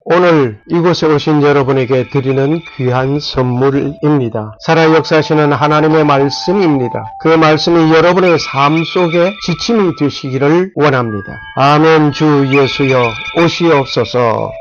오늘 이곳에 오신 여러분에게 드리는 귀한 선물입니다. 살아 역사하시는 하나님의 말씀입니다. 그 말씀이 여러분의 삶 속에 지침이 되시기를 원합니다. 아멘. 주 예수여 오시옵소서.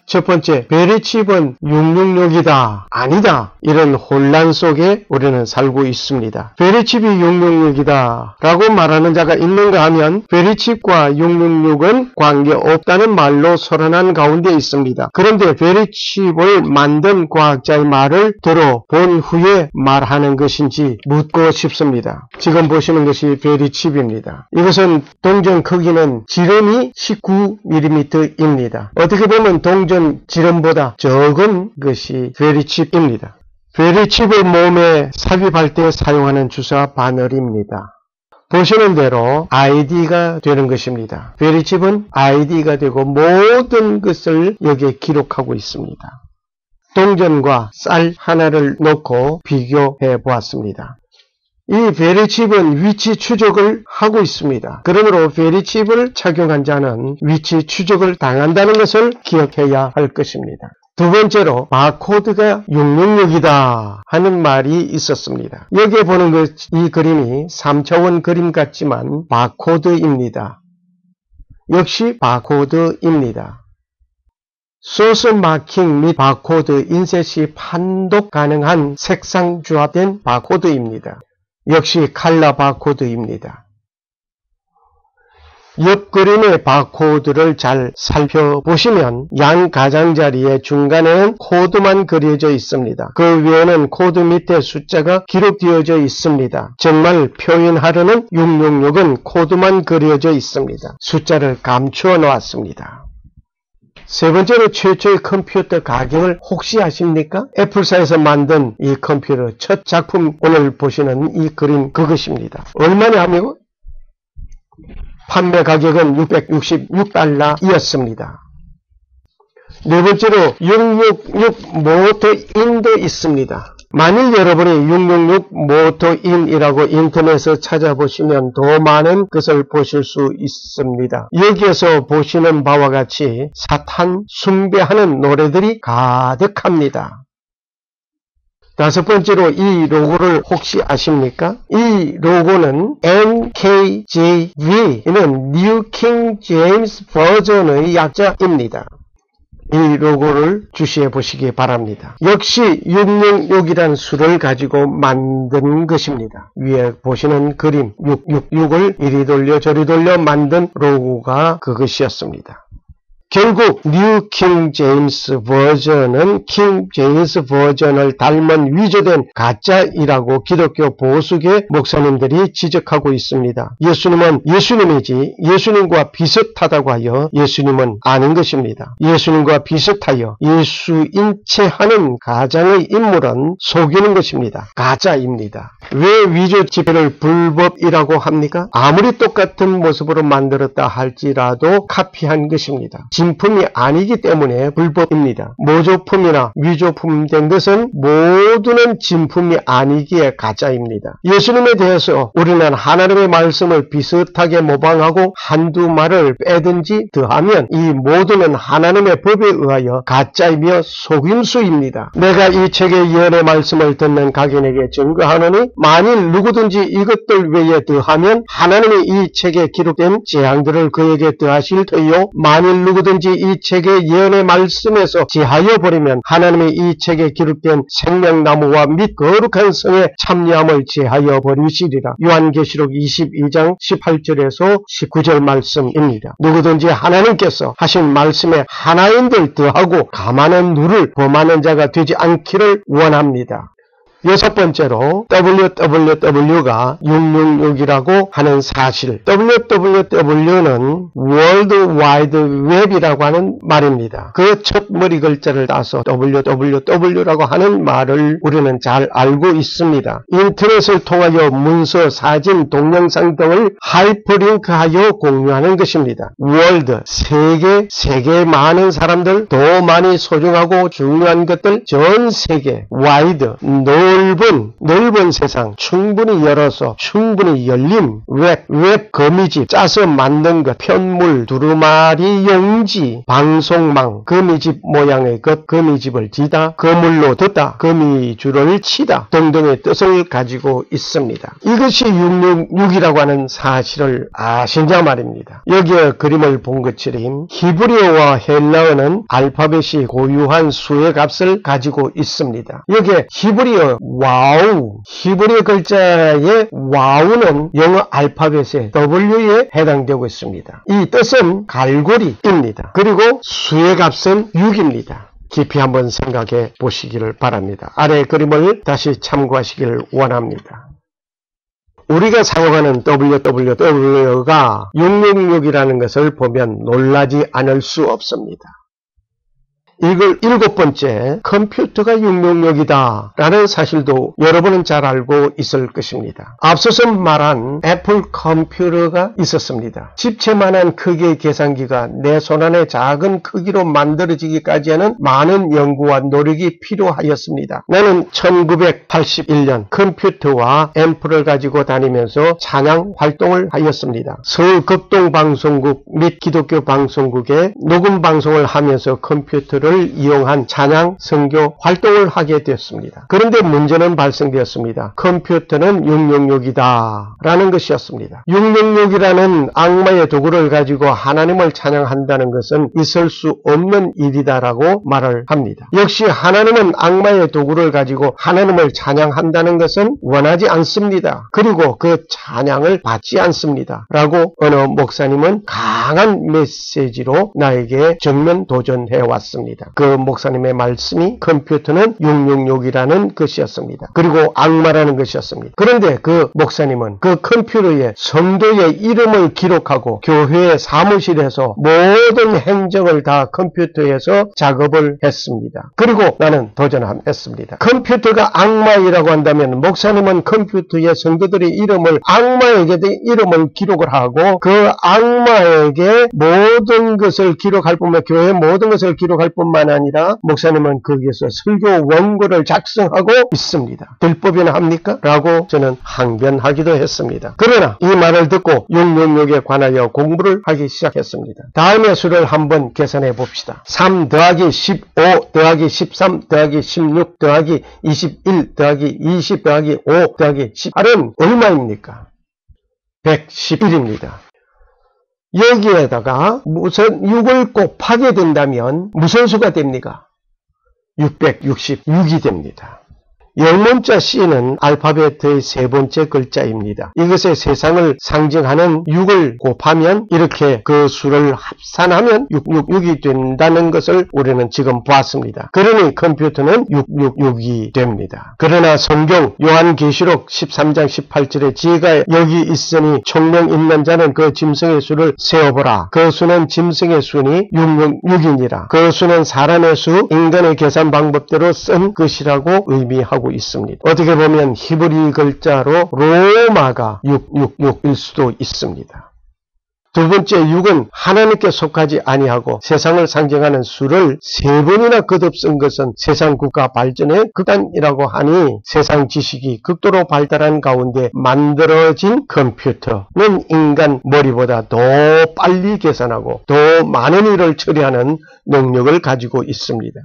첫 번째, 베리칩은 666이다, 아니다, 이런 혼란 속에 우리는 살고 있습니다. 베리칩이 666이다 라고 말하는 자가 있는가 하면 베리칩과 666은 관계없다는 말로 설현한 가운데 있습니다. 그런데 베리칩을 만든 과학자의 말을 들어본 후에 말하는 것인지 묻고 싶습니다. 지금 보시는 것이 베리칩입니다. 이것은 동전 크기는 지름이 19mm입니다. 어떻게 보면 동전 지름보다 적은 것이 베리칩입니다. 베리칩을 몸에 삽입할 때 사용하는 주사 바늘입니다. 보시는 대로 ID가 되는 것입니다. 베리칩은 ID가 되고 모든 것을 여기에 기록하고 있습니다. 동전과 쌀 하나를 놓고 비교해 보았습니다. 이 베리칩은 위치 추적을 하고 있습니다. 그러므로 베리칩을 착용한 자는 위치 추적을 당한다는 것을 기억해야 할 것입니다. 두 번째로 바코드가 666이다 하는 말이 있었습니다. 여기에 보는 이 그림이 3차원 그림 같지만 바코드입니다. 역시 바코드입니다. 소스 마킹 및 바코드 인쇄시 판독 가능한 색상 조합된 바코드입니다. 역시 칼라 바코드입니다. 옆 그림의 바코드를 잘 살펴보시면 양 가장자리의 중간에는 코드만 그려져 있습니다. 그 외에는 코드 밑에 숫자가 기록되어져 있습니다. 정말 표현하려는 666은 코드만 그려져 있습니다. 숫자를 감추어 놓았습니다. 세 번째로 최초의 컴퓨터 가격을 혹시 아십니까? 애플사에서 만든 이 컴퓨터 첫 작품, 오늘 보시는 이 그림 그것입니다. 얼마냐면 판매 가격은 $666이었습니다. 네 번째로 666 모터인도 있습니다. 만일 여러분이 666 모터인이라고 인터넷에서 찾아보시면 더 많은 것을 보실 수 있습니다. 여기에서 보시는 바와 같이 사탄 숭배하는 노래들이 가득합니다. 다섯 번째로 이 로고를 혹시 아십니까? 이 로고는 NKJV는 New King James 버전의 약자입니다. 이 로고를 주시해 보시기 바랍니다. 역시 666이란 수를 가지고 만든 것입니다. 위에 보시는 그림 666을 이리 돌려 저리 돌려 만든 로고가 그것이었습니다. 결국 뉴 킹 제임스 버전은 킹 제임스 버전을 닮은 위조된 가짜이라고 기독교 보수계 목사님들이 지적하고 있습니다. 예수님은 예수님이지 예수님과 비슷하다고 하여 예수님은 아닌 것입니다. 예수님과 비슷하여 예수인 채 하는 가장의 인물은 속이는 것입니다. 가짜입니다. 왜 위조 지폐를 불법이라고 합니까? 아무리 똑같은 모습으로 만들었다 할지라도 카피한 것입니다. 진품이 아니기 때문에 불법입니다. 모조품이나 위조품 된 것은 모두는 진품이 아니기에 가짜입니다. 예수님에 대해서 우리는 하나님의 말씀을 비슷하게 모방하고 한두 말을 빼든지 더하면 이 모두는 하나님의 법에 의하여 가짜이며 속임수입니다. 내가 이 책의 예언의 말씀을 듣는 각인에게 증거하노니 만일 누구든지 이것들 외에 더하면 하나님이 이 책에 기록된 재앙들을 그에게 더하실 터이요 만일 누구든지 이 책의 예언의 말씀에서 제하여 버리면 하나님이 이 책에 기록된 생명나무와 및 거룩한 성의 참여함을 제하여 버리시리라. 요한계시록 22장 18절에서 19절 말씀입니다. 누구든지 하나님께서 하신 말씀에 하나인들 더하고 감하는 누를 범하는 자가 되지 않기를 원합니다. 여섯 번째로 www가 666이라고 하는 사실. www는 World Wide Web이라고 하는 말입니다. 그 첫 머리 글자를 따서 www라고 하는 말을 우리는 잘 알고 있습니다. 인터넷을 통하여 문서, 사진, 동영상 등을 하이퍼링크하여 공유하는 것입니다. World, 세계 많은 사람들, 더 많이 소중하고 중요한 것들, 전 세계, Wide, 넓은 세상, 충분히 열어서 충분히 열린 웹 거미집, 짜서 만든 것, 편물, 두루마리 용지, 방송망, 거미집 모양의 것, 거미집을 지다, 거물로 듣다, 거미줄을 치다 등등의 뜻을 가지고 있습니다. 이것이 666이라고 하는 사실을 아시냐 말입니다. 여기에 그림을 본 것처럼 히브리어와 헬라어는 알파벳이 고유한 수의 값을 가지고 있습니다. 여기에 히브리어 와우, 히브리어 글자의 와우는 영어 알파벳의 W에 해당되고 있습니다. 이 뜻은 갈고리입니다. 그리고 수의 값은 6입니다. 깊이 한번 생각해 보시기를 바랍니다. 아래 그림을 다시 참고하시기를 원합니다. 우리가 사용하는 www가 666이라는 것을 보면 놀라지 않을 수 없습니다. 이걸 7번째, 컴퓨터가 666이다 라는 사실도 여러분은 잘 알고 있을 것입니다. 앞서서 말한 애플 컴퓨터가 있었습니다. 집채만한 크기의 계산기가 내 손안의 작은 크기로 만들어지기까지 하는 많은 연구와 노력이 필요하였습니다. 나는 1981년 컴퓨터와 앰프를 가지고 다니면서 찬양 활동을 하였습니다. 서울 극동방송국 및 기독교 방송국에 녹음 방송을 하면서 컴퓨터를 이용한 찬양, 선교 활동을 하게 되었습니다. 그런데 문제는 발생되었습니다. 컴퓨터는 666이다 라는 것이었습니다. 666이라는 악마의 도구를 가지고 하나님을 찬양한다는 것은 있을 수 없는 일이다라고 말을 합니다. 역시 하나님은 악마의 도구를 가지고 하나님을 찬양한다는 것은 원하지 않습니다. 그리고 그 찬양을 받지 않습니다. 라고 어느 목사님은 강한 메시지로 나에게 정면 도전해 왔습니다. 그 목사님의 말씀이 컴퓨터는 666이라는 것이었습니다. 그리고 악마라는 것이었습니다. 그런데 그 목사님은 그 컴퓨터에 성도의 이름을 기록하고 교회 사무실에서 모든 행정을 다 컴퓨터에서 작업을 했습니다. 그리고 나는 도전했습니다. 컴퓨터가 악마이라고 한다면 목사님은 컴퓨터에 성도들의 이름을 악마에게 이름을 기록을 하고 그 악마에게 모든 것을 기록할 뿐만 교회의 모든 것을 기록할 뿐만 아니라 목사님은 거기에서 설교 원고를 작성하고 있습니다. 될 법이나 합니까? 라고 저는 항변하기도 했습니다. 그러나 이 말을 듣고 666에 관하여 공부를 하기 시작했습니다. 다음의 수를 한번 계산해 봅시다. 3 더하기 15 더하기 13 더하기 16 더하기 21 더하기 20 더하기 5 더하기 18은 얼마입니까? 111입니다. 여기에다가 무슨 6을 곱하게 된다면 무슨 수가 됩니까? 666이 됩니다. 영문자 C는 알파벳의 세 번째 글자입니다. 이것의 세상을 상징하는 6을 곱하면 이렇게 그 수를 합산하면 666이 된다는 것을 우리는 지금 보았습니다. 그러니 컴퓨터는 666이 됩니다. 그러나 성경 요한계시록 13장 18절에 지혜가 여기 있으니 총명 있는 자는 그 짐승의 수를 세어보라. 그 수는 짐승의 수니 666이니라. 그 수는 사람의 수, 인간의 계산 방법대로 쓴 것이라고 의미하고 있습니다. 어떻게 보면 히브리 글자로 로마가 666일 수도 있습니다. 두 번째 6은 하나님께 속하지 아니하고 세상을 상징하는 수를 세 번이나 거듭 쓴 것은 세상 국가 발전의 극단이라고 하니 세상 지식이 극도로 발달한 가운데 만들어진 컴퓨터는 인간 머리보다 더 빨리 계산하고 더 많은 일을 처리하는 능력을 가지고 있습니다.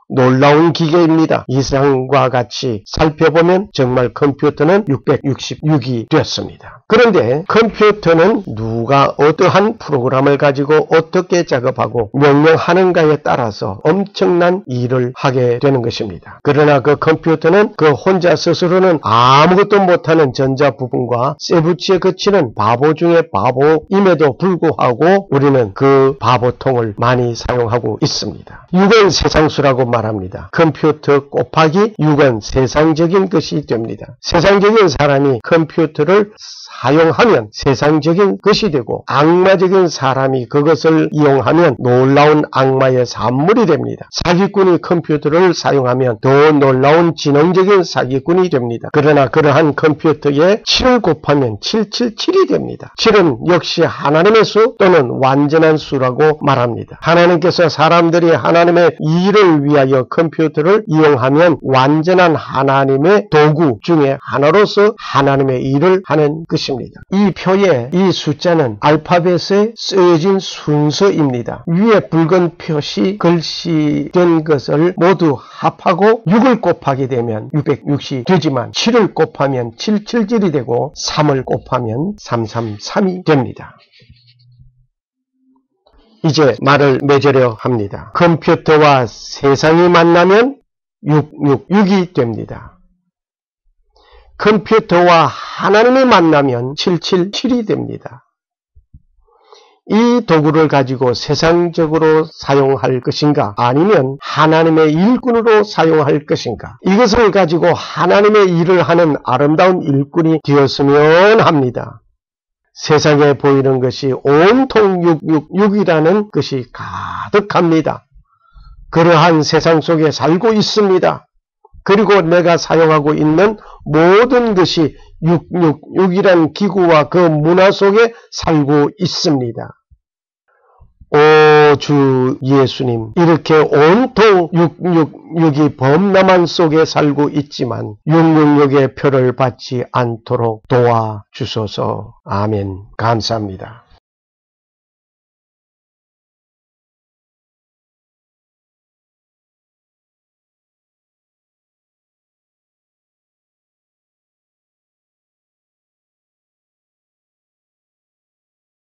놀라운 기계입니다. 이상과 같이 살펴보면 정말 컴퓨터는 666이 되었습니다. 그런데 컴퓨터는 누가 어떠한 프로그램을 가지고 어떻게 작업하고 명령하는가에 따라서 엄청난 일을 하게 되는 것입니다. 그러나 그 컴퓨터는 그 혼자 스스로는 아무것도 못하는 전자 부분과 쇠붙이에 그치는 바보 중에 바보임에도 불구하고 우리는 그 바보통을 많이 사용하고 있습니다. 6은 세상수라고 말합니다. 컴퓨터 곱하기 6은 세상적인 것이 됩니다. 세상적인 사람이 컴퓨터를 사용하면 세상적인 것이 되고 악마적인 사람이 그것을 이용하면 놀라운 악마의 산물이 됩니다. 사기꾼이 컴퓨터를 사용하면 더 놀라운 지능적인 사기꾼이 됩니다. 그러나 그러한 컴퓨터에 7을 곱하면 777이 됩니다. 7은 역시 하나님의 수 또는 완전한 수라고 말합니다. 하나님께서 사람들이 하나님의 일을 위하여 통하여 컴퓨터를 이용하면 완전한 하나님의 도구 중에 하나로서 하나님의 일을 하는 것입니다. 이 표에 이 숫자는 알파벳에 쓰여진 순서입니다. 위에 붉은 표시 글씨된 것을 모두 합하고 6을 곱하게 되면 660이 되지만 7을 곱하면 777이 되고 3을 곱하면 333이 됩니다. 이제 말을 맺으려 합니다. 컴퓨터와 세상이 만나면 666이 됩니다. 컴퓨터와 하나님이 만나면 777이 됩니다. 이 도구를 가지고 세상적으로 사용할 것인가 아니면 하나님의 일꾼으로 사용할 것인가, 이것을 가지고 하나님의 일을 하는 아름다운 일꾼이 되었으면 합니다. 세상에 보이는 것이 온통 666이라는 것이 가득합니다. 그러한 세상 속에 살고 있습니다. 그리고 내가 사용하고 있는 모든 것이 666이라는 기구와 그 문화 속에 살고 있습니다. 오 주 예수님, 이렇게 온통 666이 범람한 속에 살고 있지만 666의 표를 받지 않도록 도와주소서. 아멘. 감사합니다.